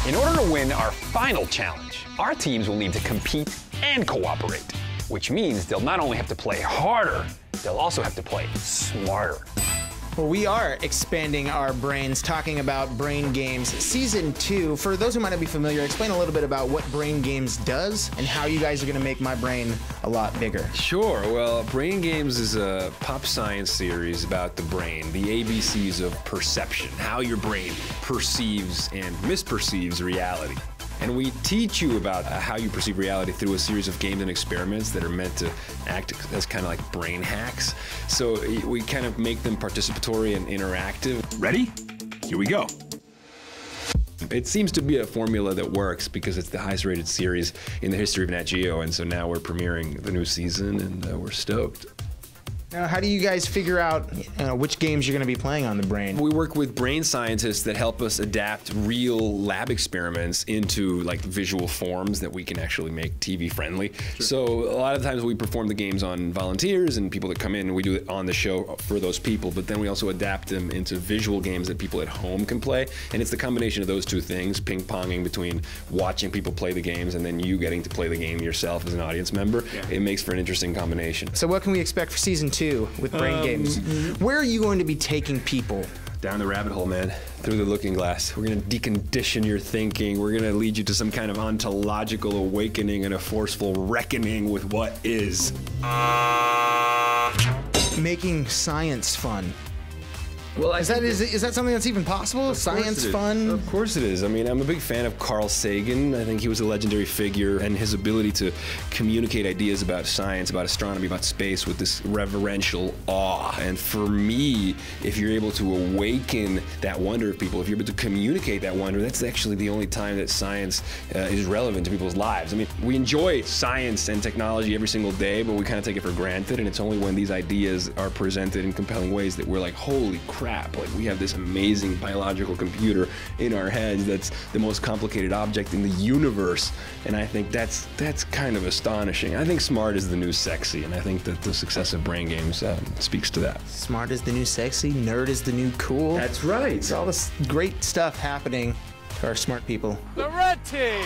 In order to win our final challenge, our teams will need to compete and cooperate, which means they'll not only have to play harder, they'll also have to play smarter. Well, we are expanding our brains, talking about Brain Games Season 2. For those who might not be familiar, explain a little bit about what Brain Games does and how you guys are going to make my brain a lot bigger. Sure. Well, Brain Games is a pop science series about the brain, the ABCs of perception, how your brain perceives and misperceives reality. And we teach you about how you perceive reality through a series of games and experiments that are meant to act as kind of like brain hacks. So we kind of make them participatory and interactive. Ready? Here we go. It seems to be a formula that works because it's the highest rated series in the history of Nat Geo, and so now we're premiering the new season and we're stoked. Now, how do you guys figure out which games you're going to be playing on the brain? We work with brain scientists that help us adapt real lab experiments into like visual forms that we can actually make TV friendly. Sure. So a lot of times we perform the games on volunteers and people that come in, and we do it on the show for those people, but then we also adapt them into visual games that people at home can play. And it's the combination of those two things, ping-ponging between watching people play the games and then you getting to play the game yourself as an audience member. Yeah. It makes for an interesting combination. So what can we expect for Season 2 with Brain Games? Where are you going to be taking people? Down the rabbit hole, man. Through the looking glass. We're gonna decondition your thinking. We're gonna lead you to some kind of ontological awakening and a forceful reckoning with what is. Making science fun. Well, is that something that's even possible? Science fun? Of course it is. I mean, I'm a big fan of Carl Sagan. I think he was a legendary figure, and his ability to communicate ideas about science, about astronomy, about space with this reverential awe. And for me, if you're able to awaken that wonder of people, if you're able to communicate that wonder, that's actually the only time that science is relevant to people's lives. I mean, we enjoy science and technology every single day, but we kind of take it for granted, and it's only when these ideas are presented in compelling ways that we're like, holy crap. Like, we have this amazing biological computer in our heads that's the most complicated object in the universe, and I think that's kind of astonishing. I think smart is the new sexy, and I think that the success of Brain Games speaks to that. Smart is the new sexy, nerd is the new cool. That's right. It's all this great stuff happening to our smart people. The red team!